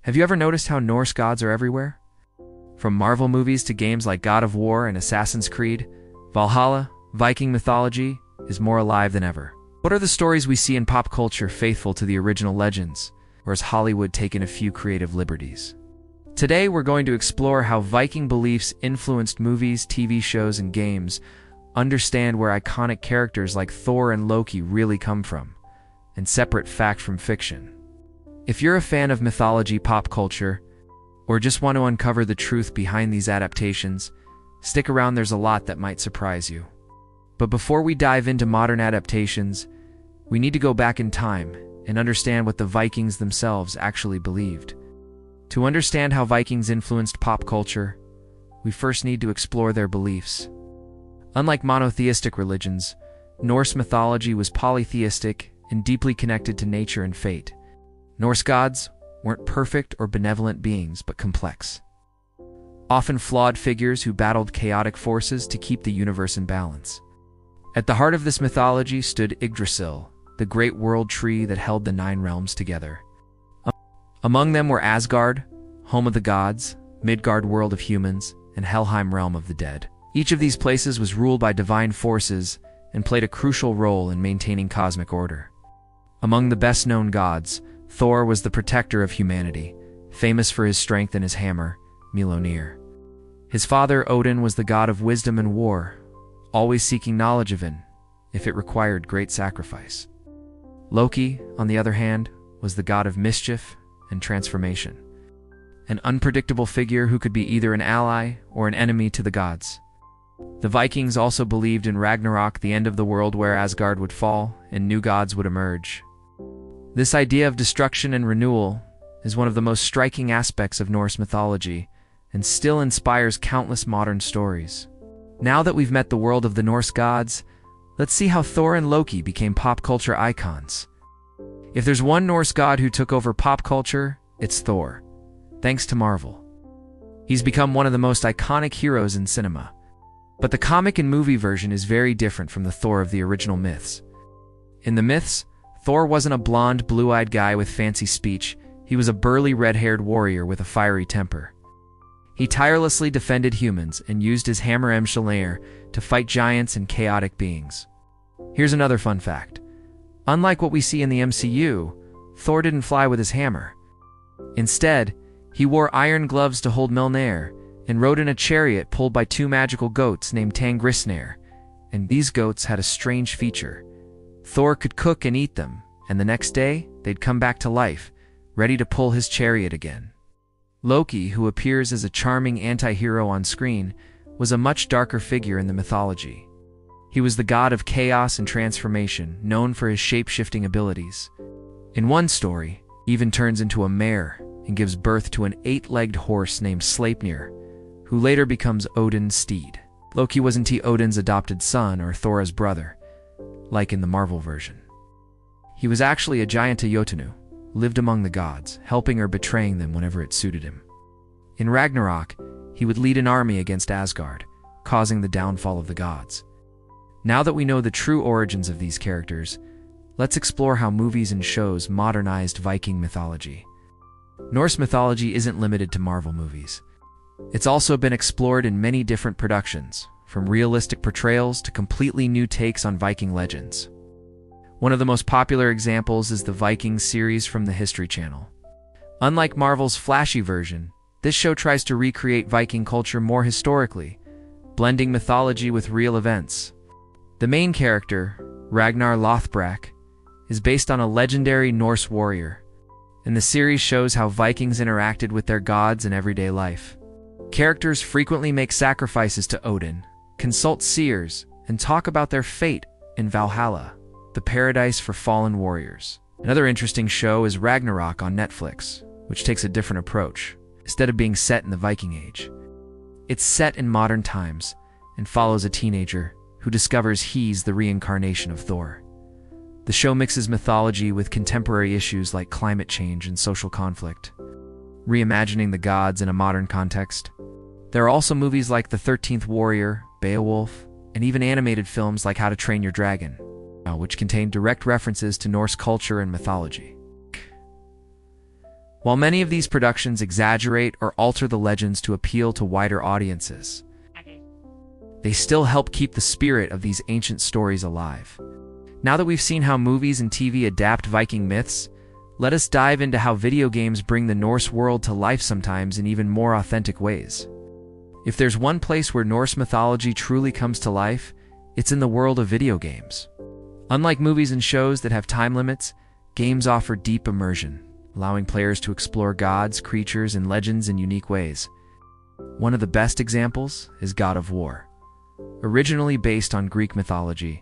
Have you ever noticed how Norse gods are everywhere? From Marvel movies to games like God of War and Assassin's Creed, Valhalla, Viking mythology is more alive than ever. What are the stories we see in pop culture faithful to the original legends, or has Hollywood taken a few creative liberties? Today we're going to explore how Viking beliefs influenced movies, TV shows, and games, understand where iconic characters like Thor and Loki really come from, and separate fact from fiction. If you're a fan of mythology, pop culture, or just want to uncover the truth behind these adaptations, stick around, there's a lot that might surprise you. But before we dive into modern adaptations, we need to go back in time and understand what the Vikings themselves actually believed. To understand how Vikings influenced pop culture, we first need to explore their beliefs. Unlike monotheistic religions, Norse mythology was polytheistic and deeply connected to nature and fate. Norse gods weren't perfect or benevolent beings, but complex, often flawed figures who battled chaotic forces to keep the universe in balance. At the heart of this mythology stood Yggdrasil, the great world tree that held the 9 realms together. Among them were Asgard, home of the gods, Midgard, world of humans, and Helheim, realm of the dead. Each of these places was ruled by divine forces and played a crucial role in maintaining cosmic order. Among the best-known gods, Thor was the protector of humanity, famous for his strength and his hammer, Mjolnir. His father, Odin, was the god of wisdom and war, always seeking knowledge of it, if it required great sacrifice. Loki, on the other hand, was the god of mischief and transformation, an unpredictable figure who could be either an ally or an enemy to the gods. The Vikings also believed in Ragnarok, the end of the world where Asgard would fall and new gods would emerge. This idea of destruction and renewal is one of the most striking aspects of Norse mythology and still inspires countless modern stories. Now that we've met the world of the Norse gods, let's see how Thor and Loki became pop culture icons. If there's one Norse god who took over pop culture, it's Thor, thanks to Marvel. He's become one of the most iconic heroes in cinema. But the comic and movie version is very different from the Thor of the original myths. In the myths, Thor wasn't a blonde, blue-eyed guy with fancy speech. He was a burly, red-haired warrior with a fiery temper. He tirelessly defended humans and used his hammer Mjolnir to fight giants and chaotic beings. Here's another fun fact. Unlike what we see in the MCU, Thor didn't fly with his hammer. Instead, he wore iron gloves to hold Mjolnir and rode in a chariot pulled by 2 magical goats named Tangrisnir, and these goats had a strange feature. Thor could cook and eat them, and the next day, they'd come back to life, ready to pull his chariot again. Loki, who appears as a charming anti-hero on screen, was a much darker figure in the mythology. He was the god of chaos and transformation, known for his shape-shifting abilities. In one story, he even turns into a mare and gives birth to an 8-legged horse named Sleipnir, who later becomes Odin's steed. Loki wasn't Odin's adopted son or Thor's brother, like in the Marvel version. He was actually a giant Jotunu, lived among the gods, helping or betraying them whenever it suited him. In Ragnarok, he would lead an army against Asgard, causing the downfall of the gods. Now that we know the true origins of these characters, let's explore how movies and shows modernized Viking mythology. Norse mythology isn't limited to Marvel movies. It's also been explored in many different productions, from realistic portrayals to completely new takes on Viking legends. One of the most popular examples is the Viking series from the History Channel. Unlike Marvel's flashy version, this show tries to recreate Viking culture more historically, blending mythology with real events. The main character, Ragnar Lothbrok, is based on a legendary Norse warrior, and the series shows how Vikings interacted with their gods in everyday life. Characters frequently make sacrifices to Odin, consult seers, and talk about their fate in Valhalla, the paradise for fallen warriors. Another interesting show is Ragnarok on Netflix, which takes a different approach. Instead of being set in the Viking Age, it's set in modern times and follows a teenager who discovers he's the reincarnation of Thor. The show mixes mythology with contemporary issues like climate change and social conflict, reimagining the gods in a modern context. There are also movies like The 13th Warrior, Beowulf, and even animated films like How to Train Your Dragon, which contain direct references to Norse culture and mythology. While many of these productions exaggerate or alter the legends to appeal to wider audiences, they still help keep the spirit of these ancient stories alive. Now that we've seen how movies and TV adapt Viking myths, let us dive into how video games bring the Norse world to life, sometimes in even more authentic ways. If there's one place where Norse mythology truly comes to life, it's in the world of video games. Unlike movies and shows that have time limits, games offer deep immersion, allowing players to explore gods, creatures, and legends in unique ways. One of the best examples is God of War. Originally based on Greek mythology,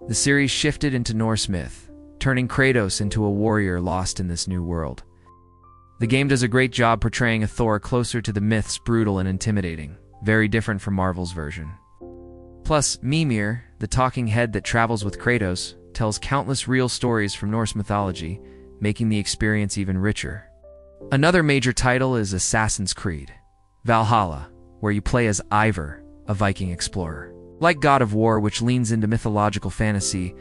the series shifted into Norse myth, turning Kratos into a warrior lost in this new world. The game does a great job portraying a Thor closer to the myths, brutal and intimidating, very different from Marvel's version. Plus, Mimir, the talking head that travels with Kratos, tells countless real stories from Norse mythology, making the experience even richer. Another major title is Assassin's Creed Valhalla, where you play as Eivor, a Viking explorer. Like God of War, which leans into mythological fantasy,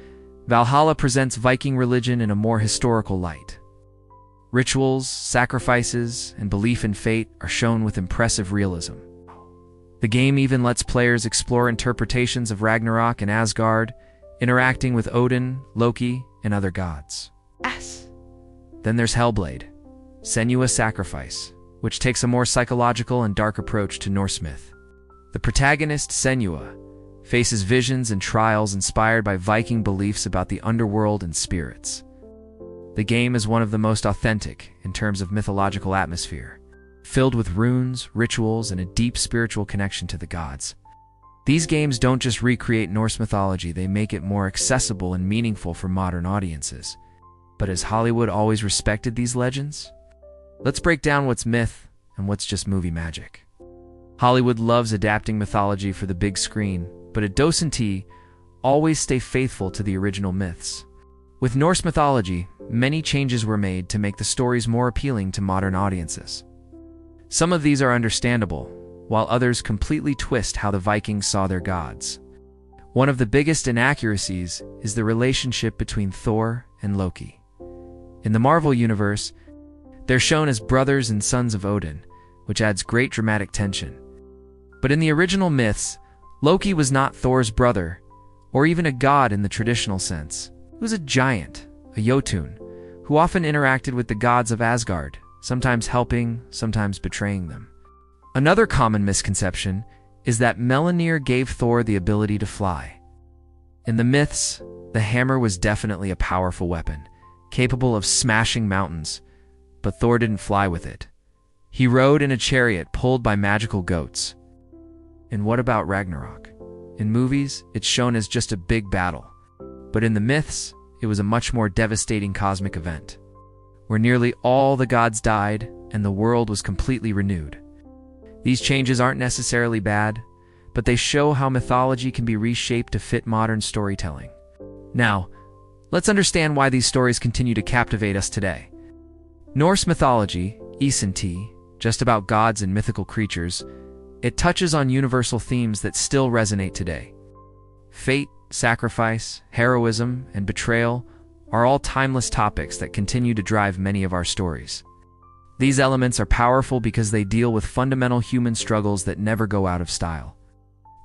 Valhalla presents Viking religion in a more historical light. Rituals, sacrifices, and belief in fate are shown with impressive realism. The game even lets players explore interpretations of Ragnarok and Asgard, interacting with Odin, Loki, and other gods. Then there's Hellblade, Senua's Sacrifice, which takes a more psychological and dark approach to Norse myth. The protagonist, Senua, faces visions and trials inspired by Viking beliefs about the underworld and spirits. The game is one of the most authentic in terms of mythological atmosphere, filled with runes, rituals, and a deep spiritual connection to the gods. These games don't just recreate Norse mythology, they make it more accessible and meaningful for modern audiences. But has Hollywood always respected these legends? Let's break down what's myth and what's just movie magic. Hollywood loves adapting mythology for the big screen, but at Docent always stay faithful to the original myths. With Norse mythology, many changes were made to make the stories more appealing to modern audiences. Some of these are understandable, while others completely twist how the Vikings saw their gods. One of the biggest inaccuracies is the relationship between Thor and Loki. In the Marvel universe, they're shown as brothers and sons of Odin, which adds great dramatic tension. But in the original myths, Loki was not Thor's brother, or even a god in the traditional sense. He was a giant, a Jotun, who often interacted with the gods of Asgard, sometimes helping, sometimes betraying them. Another common misconception is that Mjolnir gave Thor the ability to fly. In the myths, the hammer was definitely a powerful weapon, capable of smashing mountains, but Thor didn't fly with it. He rode in a chariot pulled by magical goats. And what about Ragnarok? In movies, it's shown as just a big battle, but in the myths, it was a much more devastating cosmic event, where nearly all the gods died and the world was completely renewed. These changes aren't necessarily bad, but they show how mythology can be reshaped to fit modern storytelling. Now, let's understand why these stories continue to captivate us today. Norse mythology, isn't just about gods and mythical creatures. It touches on universal themes that still resonate today. Fate, sacrifice, heroism, and betrayal are all timeless topics that continue to drive many of our stories. These elements are powerful because they deal with fundamental human struggles that never go out of style.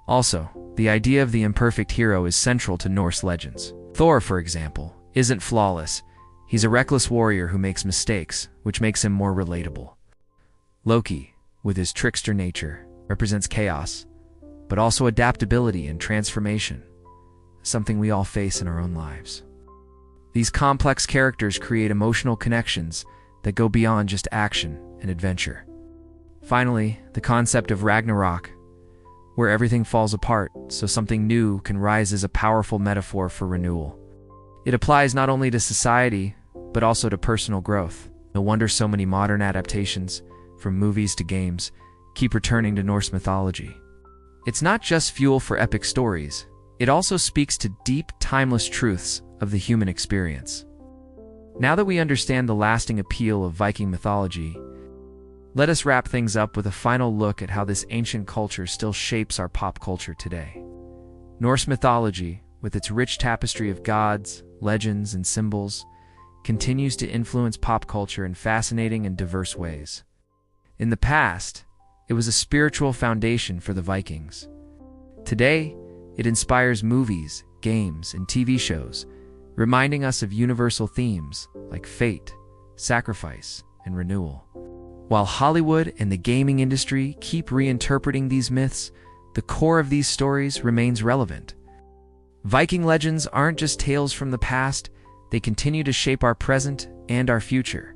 Also, the idea of the imperfect hero is central to Norse legends. Thor, for example, isn't flawless. He's a reckless warrior who makes mistakes, which makes him more relatable. Loki, with his trickster nature, represents chaos, but also adaptability and transformation, something we all face in our own lives. These complex characters create emotional connections that go beyond just action and adventure. Finally, the concept of Ragnarok, where everything falls apart so something new can rise, is a powerful metaphor for renewal. It applies not only to society, but also to personal growth. No wonder so many modern adaptations, from movies to games, keep returning to Norse mythology. It's not just fuel for epic stories, it also speaks to deep, timeless truths of the human experience. Now that we understand the lasting appeal of Viking mythology, let us wrap things up with a final look at how this ancient culture still shapes our pop culture today. Norse mythology, with its rich tapestry of gods, legends, and symbols, continues to influence pop culture in fascinating and diverse ways. In the past, it was a spiritual foundation for the Vikings. Today, it inspires movies, games, and TV shows, reminding us of universal themes like fate, sacrifice, and renewal. While Hollywood and the gaming industry keep reinterpreting these myths, the core of these stories remains relevant. Viking legends aren't just tales from the past, they continue to shape our present and our future.